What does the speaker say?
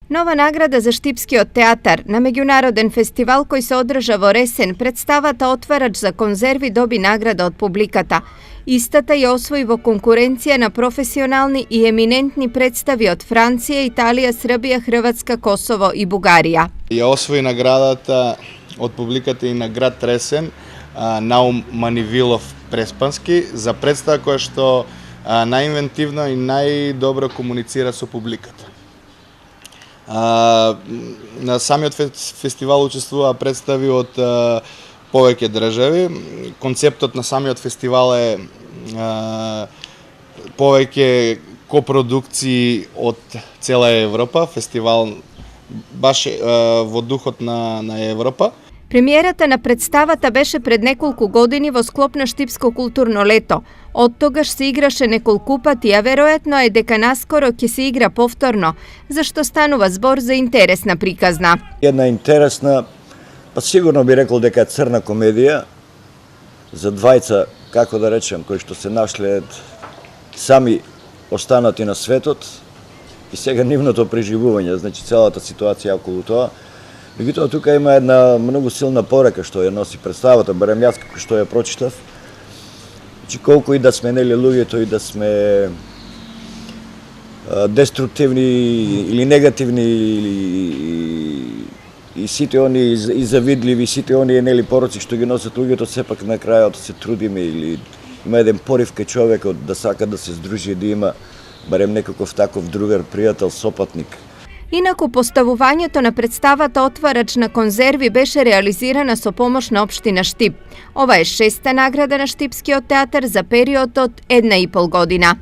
Nova nagrada za Štipskiot teatar na međunaroden festival koji se održa vo resen predstavata otvarač za konzervi dobi nagrada od publikata. Istata je osvojivo konkurencija na profesionalni i eminentni predstavi od Francije, Italija, Srbija, Hrvatska, Kosovo i Bugarija. Ja osvoji nagradata od publikata i na grad Resen Naum Manivilov Prespanski za predstava koja što najinventivno i najdobro komunicira со publikata. На самиот фестивал учествува представи од повеќе држави. Концептот на самиот фестивал е повеќе копродукции од цела Европа, фестивал баш во духот на Европа. Премиерата на представата беше пред неколку години во склоп на Štipsko културно лето. Од тогаш се играше неколку пати, а веројатно е дека наскоро ќе се игра повторно, зашто станува збор за интересна приказна. Една интересна, па сигурно би рекол дека е црна комедија за двајца, како да речем, кои што се нашле сами останати на светот и сега нивното преживување, значи целата ситуација околу тоа. Меѓутоа, тука има една многу силна порека што ја носи представата, барем јас како што ја прочитав. Значи, колку и да сме нели луѓето и да сме деструктивни или негативни и сите они и завидливи, сите они нели пороци што ги носат луѓето, сепак на крајот се трудиме или има еден порив кај човекот да сака да се здружи, да има барем некаков таков другар, пријател, сопатник. Инаку, поставувањето на представата отварач на конзерви беше реализирана со помош на општина Štip. Ова е 6-та награда на Štipskiот театар за период од 1,5 година.